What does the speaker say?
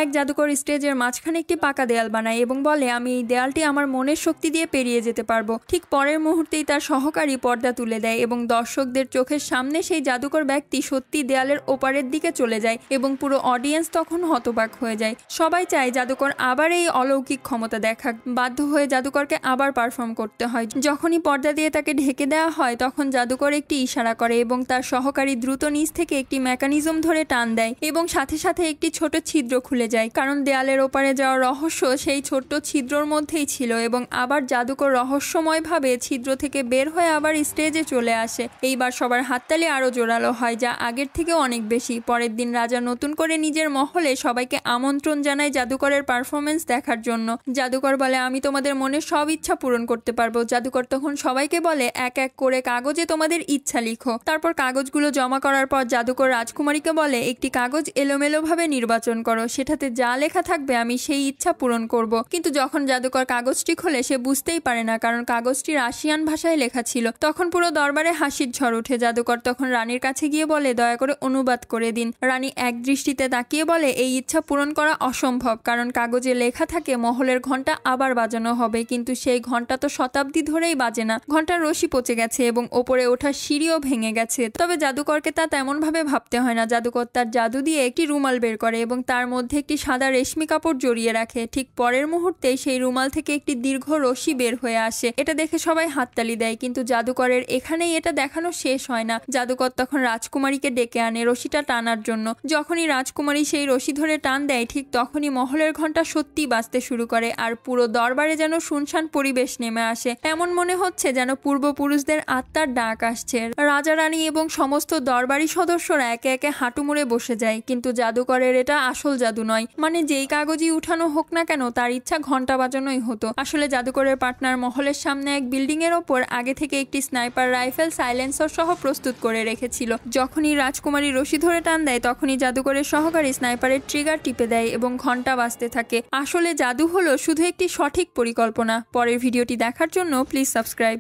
এক জাদুকর স্টেজের মাঝখানে একটি পাকা দেয়াল বানায় এবং বলে আমি এই দেয়ালটি আমার মনের শক্তি দিয়ে পেরিয়ে যেতে পারবো। ঠিক পরের মুহূর্তেই তার সহকারী পর্দা তুলে দেয় এবং দর্শকদের চোখের সামনে সেই জাদুকর ব্যক্তি সত্যি দেয়ালের ওপারের দিকে চলে যায় এবং পুরো অডিয়েন্স তখন হতবাক হয়ে যায়। সবাই চায় জাদুকর আবার এই অলৌকিক ক্ষমতা দেখাক। বাধ্য হয়ে জাদুকরকে আবার পারফর্ম করতে হয়। যখনই পর্দা দিয়ে তাকে ঢেকে দেওয়া হয় তখন জাদুকর একটি ইশারা করে এবং তার সহকারী দ্রুত নিচ থেকে একটি মেকানিজম ধরে টান দেয় এবং সাথে সাথে একটি ছোট ছিদ্র খুলে যায়, কারণ দেয়ালের ওপারে যাওয়ার রহস্য সেই ছোট্ট ছিদ্রর মধ্যেই ছিল। এবং আবার জাদুকর রহস্যময়ভাবে ছিদ্র থেকে বের হয়ে আবার স্টেজে চলে আসে। এইবার সবার হাততালি আরো জোরালো হয়, যা আগের থেকেও অনেক বেশি। পরের দিন রাজা নতুন করে নিজের মহলে সবাইকে আমন্ত্রণ জানায় জাদুকরের পারফরমেন্স দেখার জন্য। জাদুকর বলে আমি তোমাদের মনের সব ইচ্ছা পূরণ করতে পারবো। জাদুকর তখন সবাইকে বলে এক এক করে কাগজে তোমাদের ইচ্ছা লিখো। তারপর কাগজগুলো জমা করার পর জাদুকর রাজকুমারীকে বলে একটি কাগজ এলোমেলোভাবে নির্বাচন করো, সেটাতে যা লেখা থাকবে আমি সেই ইচ্ছা পূরণ করব। কিন্তু যখন জাদুকর কাগজটি খোলে সে বুঝতেই পারে না, কারণ কাগজটি রাশিয়ান ভাষায় লেখা ছিল। তখন পুরো দরবারে হাসির ঝড় ওঠে। জাদুকর তখন রানীর কাছে গিয়ে বলে দয়া করে অনুবাদ করে দিন। রানী এক দৃষ্টিতে তাকিয়ে বলে এই ইচ্ছা পূরণ করা অসম্ভব, কারণ কাগজে লেখা থাকে মহলের ঘন্টা আবার বাজানো হবে, কিন্তু সেই ঘন্টা তো শতাব্দী ধরেই বাজে না। ঘন্টার রশি পচে গেছে এবং ওপরে ওঠার সিঁড়িও ভেঙে গেছে। তবে জাদুকরকে তা তেমন ভাবে ভাবতে হয় না। জাদুকর তার জাদু দিয়ে একটি রুমাল বের করে এবং তার মধ্যে একটি সাদা রেশমি কাপড় জড়িয়ে রাখে। ঠিক পরের মুহূর্তে সেই রুমাল থেকে একটি দীর্ঘ রশি বের হয়ে আসে। এটা দেখে সবাই হাততালি দেয়, কিন্তু জাদুকরের এখানেই এটা দেখানো শেষ হয় না। জাদুকর তখন রাজকুমারীকে ডেকে আনে রশিটা টানার জন্য। যখনই রাজকুমারী সেই রশি ধরে টান দেয় ঠিক তখনই মহলের ঘন্টা সত্যি বাজতে শুরু করে আর পুরো দরবারে যেন শুনশান পরিবেশ নেমে আসে। এমন মনে হচ্ছে যেন পূর্বপুরুষদের আত্মার ডাক আসছে। রাজা রানী এবং সমস্ত দরবারি সদস্যরা একে একে হাঁটু মুড়ে বসে যায়। কিন্তু জাদুকরের এটা আসল জাদু নয়, মানে যেই কাগজই উঠানো হোক না কেন তার ইচ্ছা ঘন্টা বাজানোই হতো। আসলে জাদুকরের পার্টনার মহলের সামনে এক বিল্ডিং এর ওপর আগে থেকে একটি স্নাইপার রাইফেল সাইলেন্সার সহ প্রস্তুত করে রেখেছিল। যখনই রাজকুমারী রশি ধরে টান দেয় তখনই জাদুকরের সহকারী স্নাইপারের ট্রিগার টিপে দেয় এবং ঘন্টা বাজতে থাকে। আসলে জাদু হলো শুধু একটি সঠিক পরিকল্পনা। পরের ভিডিওটি দেখার জন্য প্লিজ সাবস্ক্রাইব।